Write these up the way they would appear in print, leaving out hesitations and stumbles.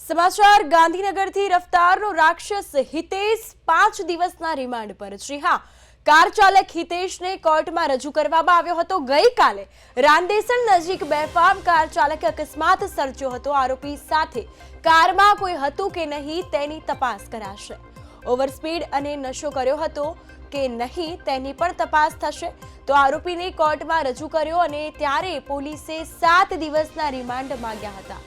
સમાચાર ગાંધીનગરથી રફતારનો રાક્ષસ હિતેશ 5 દિવસના રિમાન્ડ પર। જી હા, કાર ચાલક હિતેશને કોર્ટમાં રજૂ કરવામાં આવ્યો હતો। ગઈકાલે રાંદેસણ નજીક બેફામ કાર ચાલકે અકસ્માત સર્જ્યો હતો। આરોપી સાથે કારમાં કોઈ હતું કે નહીં તેની તપાસ કરાશે। ઓવરસ્પીડ અને નશો કર્યો હતો કે નહીં તેની પણ તપાસ થશે। તો આરોપીને કોર્ટમાં રજૂ કર્યો અને ત્યારે પોલીસે 7 દિવસના રિમાન્ડ માંગ્યા હતા।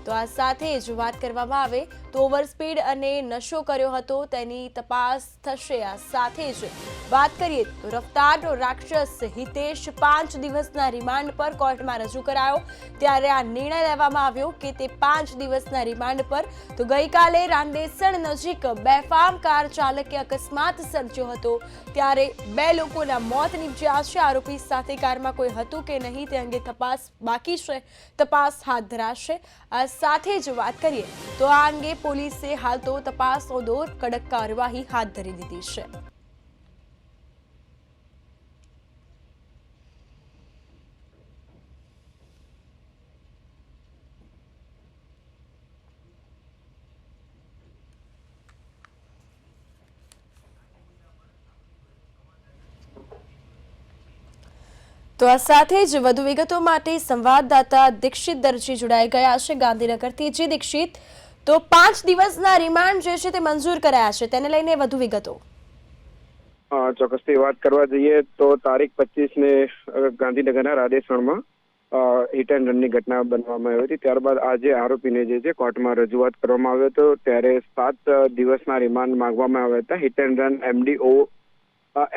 તો આ સાથે જ વાત કરવામાં આવે તો ઓવરસ્પીડ અને નશો કર્યો હતો તેની તપાસ થશે। આ સાથે જ વાત કરીએ તો રફતારનો રાક્ષસ હિતેશ 5 દિવસના રિમાન્ડ પર કોર્ટમાં રજૂ કરાયો। ત્યારે આ નિર્ણય લેવામાં આવ્યો કે તે 5 દિવસના રિમાન્ડ પર। તો ગઈકાલે રાંદેસણ નજીક બેફામ કાર ચાલકે અકસ્માત સર્જ્યો હતો ત્યારે 2 લોકોના મોત નીપજ્યા છે। આરોપી સાથે કારમાં કોઈ હતું કે નહીં તે અંગે તપાસ બાકી છે, તપાસ હાથ ધરાશે। આ સાથે જ વાત કરીએ તો આ અંગે પોલીસે હાલ તો તપાસનો દોર કડક કાર્યવાહી હાથ ધરી દીધી છે। તો આ સાથે જ વધુ વિગતો માટે સંવાદદાતા દીક્ષિત દરજી જોડાઈ ગયા છે ગાંધીનગરથી। જી દીક્ષિત, તો 5 દિવસના રિમાન્ડ જે છે તે મંજૂર કરાયા છે, તેને લઈને વધુ વિગતો। ચોક્કસથી વાત કરવા જઈએ તો તારીખ 25 ને ગાંધીનગરના રાધેસણમાં હિટ એન્ડ રનની ઘટના બનવામાં આવી હતી। ત્યારબાદ આજે આરોપીને જે છે કોર્ટમાં રજૂઆત કરવામાં આવ્યો હતો ત્યારે 7 દિવસના રિમાન્ડ માંગવામાં આવ્યા હતા। Hit and run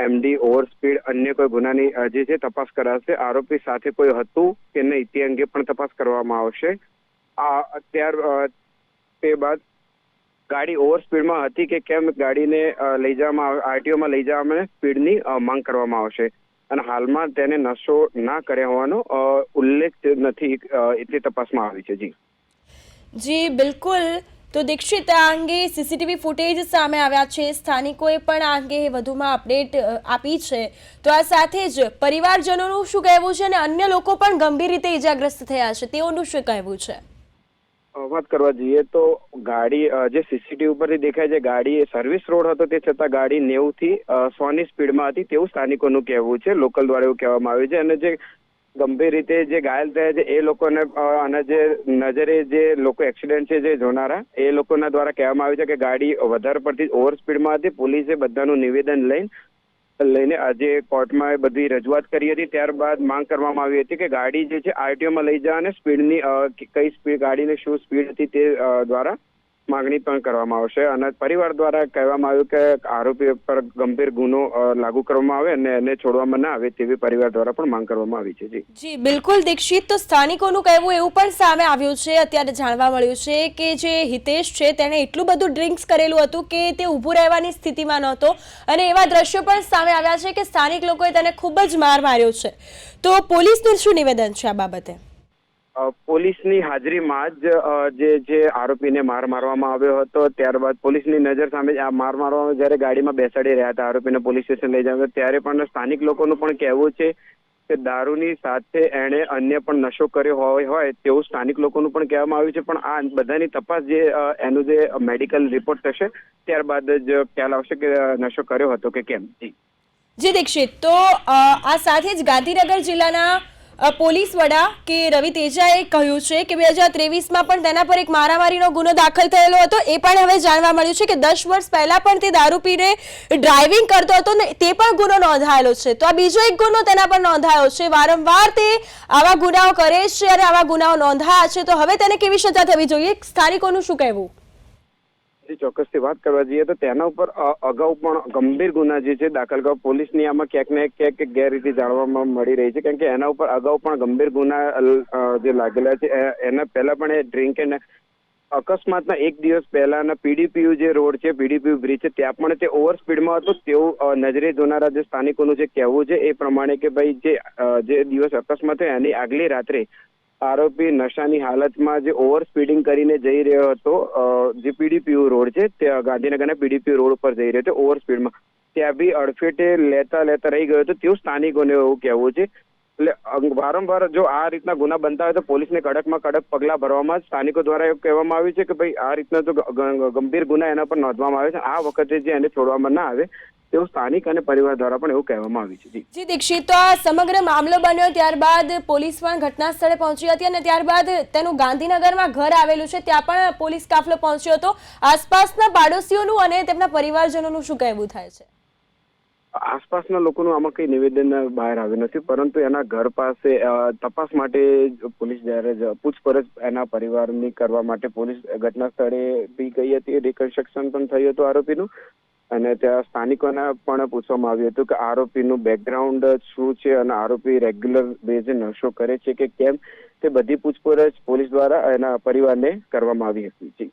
MD overspeed અન્ય કોઈ ગુનાની જે છે તપાસ કરાશે। આરોપી સાથે કોઈ હતું કે નહીં તે અંગે પણ તપાસ કરવામાં આવશે। તે બાદ ગાડી ઓવરસ્પીડમાં હતી કે કેમ ગાડીને લઈ જવામાં આરટીઓમાં લઈ જવામાં સ્પીડની માંગ કરવામાં આવશે અને હાલમાં તેને નશો ના કર્યા હોવાનો ઉલ્લેખ નથી એટલી તપાસમાં આવી છે। જી બિલકુલ। તો દીક્ષિત, આ અંગે સીસીટીવી ફૂટેજ સામે આવ્યા છે, સ્થાનિકોએ પણ આ અંગે વધુમાં અપડેટ આપી છે। તો આ સાથે જ પરિવારજનોનું શું કહેવું છે અને અન્ય લોકો પણ ગંભીર રીતે ઈજાગ્રસ્ત થયા છે, તેઓનું શું કહેવું છે? વાત કરવા જઈએ તો ગાડી જે સીસીટીવી ઉપરથી દેખાય છે ગાડી સર્વિસ રોડ હતો તે છતાં ગાડી 90 થી 100 ની સ્પીડમાં હતી તેવું સ્થાનિકોનું કહેવું છે। લોકલ દ્વારા એવું કહેવામાં આવ્યું છે અને જે ગંભીર રીતે જે ઘાયલ થયા છે એ લોકોને અને જે નજરે જે લોકો એક્સિડન્ટ છે જે જોનારા એ લોકોના દ્વારા કહેવામાં આવ્યું છે કે ગાડી વધારે પડતી ઓવર સ્પીડમાં હતી। પોલીસે બધાનું નિવેદન લઈને આજે કોર્ટમાં બધી રજૂઆત કરી હતી। ત્યારબાદ માંગ કરવામાં આવી હતી કે ગાડી જે છે આરટીઓમાં લઈ જવા અને સ્પીડની કઈ સ્પીડ ગાડીની શું સ્પીડ હતી તે દ્વારા માંગણી પણ કરવામાં આવશે અને પરિવાર દ્વારા કહેવામાં આવ્યું કે આરોપી પર ગંભીર ગુનો લાગુ કરવામાં આવે અને એને છોડવામાં ના આવે તેવી પરિવાર દ્વારા પણ માંગ કરવામાં આવી છે। જી બિલકુલ દીક્ષિત, તો સ્થાનિકોનું કહેવું એવું પણ સામે આવ્યું છે, અત્યારે જાણવા મળ્યું છે કે જે હિતેશ છે તેણે એટલું બધું ડ્રિંક્સ કરેલું હતું કે તે ઊભું રહેવાની સ્થિતિમાં નહોતો અને એવા દ્રશ્યો પણ સામે આવ્યા છે કે સ્થાનિક લોકોએ તેને ખૂબ જ માર માર્યો છે। તો પોલીસનું શું નિવેદન છે આ બાબતે? પોલીસની હાજરીમાં જ જે આરોપીને માર મારવામાં આવ્યો હતો ત્યારબાદ પોલીસની નજર સામે આ માર મારવામાં જ્યારે ગાડીમાં બેસાડી રહ્યા હતા આરોપીને પોલીસ સ્ટેશન લઈ જવા ત્યારે પણ સ્થાનિક લોકોનું પણ કહેવું છે કે દારૂની સાથે એણે અન્ય પણ નશો કર્યો હોય તેવું સ્થાનિક લોકોનું પણ કહેવામાં આવ્યું છે। પણ આ બધાની તપાસ જે એનું જે મેડિકલ રિપોર્ટ થશે ત્યારબાદ જ ખ્યાલ આવશે કે નશો કર્યો હતો કે કેમ। જી દીક્ષિત, તો આ સાથે જ ગાંધીનગર જિલ્લાના પોલીસ વડા કે રવિ તેજાએ કહ્યું છે કે 2023માં પણ તેના પર એક મારામારીનો ગુનો દાખલ થયેલો હતો। એ પણ હવે જાણવા મળ્યું છે કે 10 વર્ષ પહેલા પણ તે દારૂ પીને ડ્રાઇવિંગ કરતો હતો ને તે પણ ગુનો નોંધાયેલો છે। તો આ બીજો એક ગુનો તેના પર નોંધાયો છે। વારંવાર તે આવા ગુનાઓ કરે છે અને આવા ગુનાઓ નોંધાયા છે, તો હવે તેને કેવી સજા થવી જોઈએ, સ્થાનિકોનું શું કહેવું? ચોક્કસથી વાત કરવા જઈએ તો તેના ઉપર અગાઉ પણ ગંભીર ગુના જે છે દાખલ કરવા પોલીસની આમાં ક્યાંક ને ક્યાંક ગેરરીતિ જાણવામાં મળી રહી છે, કારણ કે એના ઉપર અગાઉ પણ ગંભીર ગુના જે લાગેલા છે એના પહેલા પણ એ ડ્રિંક એન્ડ અકસ્માતના એક દિવસ પહેલાના પીડીપીયુ જે રોડ છે પીડીપીયુ બ્રિજ છે ત્યાં પણ તે ઓવર સ્પીડમાં હતો તેવું નજરે જોનારા જે સ્થાનિકોનું જે કહેવું છે એ પ્રમાણે કે ભાઈ જે દિવસ અકસ્માત થયો એની આગલી રાત્રે આરોપી નશાની હાલતમાં જે ઓવર સ્પીડિંગ કરીને જઈ રહ્યો હતો જે પીડીપીયુ રોડ છે તે ગાંધીનગરના પીડીપીયુ રોડ ઉપર જઈ રહ્યો હતો ઓવર સ્પીડમાં, ત્યાં બી અડફેટે લેતા રહી ગયો હતો તેવું સ્થાનિકોને એવું કહેવું છે। એટલે વારંવાર જો આ રીતના ગુના બનતા હોય તો પોલીસને કડકમાં કડક પગલા ભરવામાં સ્થાનિકો દ્વારા એવું કહેવામાં આવ્યું છે કે ભાઈ આ રીતના જો ગંભીર ગુના એના પર નોંધવામાં આવે છે, આ વખતે જે એને છોડવામાં ના આવે તેવું સ્થાનિક અને પરિવાર દ્વારા પણ એવું કહેવામાં આવ્યું છે. જી દીક્ષિત, તો આ સમગ્ર મામલો બન્યો ત્યારબાદ પોલીસ પણ ઘટના સ્થળે પહોંચી હતી અને ત્યારબાદ તેનું ગાંધીનગરમાં ઘર આવેલું છે ત્યાં પણ પોલીસ કાફલો પહોંચ્યો હતો. આસપાસના પાડોશીઓનું અને તેમના પરિવારજનોનું શું કહેવું થાય છે? આસપાસના લોકોનું આમાં કઈ નિવેદન બહાર આવ્યું નથી, પરંતુ એના ઘર પાસે તપાસ માટે પોલીસ જ્યારે પૂછપરછ એના પરિવારની કરવા માટે પોલીસ ઘટના સ્થળે બી ગઈ હતી. રિકન્સ્ટ્રક્શન પણ થયું હતું આરોપીનું અને ત્યાં સ્થાનિકોને પણ પૂછવામાં આવ્યું હતું કે આરોપીનું બેકગ્રાઉન્ડ શું છે અને આરોપી રેગ્યુલર બેઝે નશો કરે છે કે કેમ, તે બધી પૂછપરછ પોલીસ દ્વારા એના પરિવારને કરવામાં આવી હતી. જી.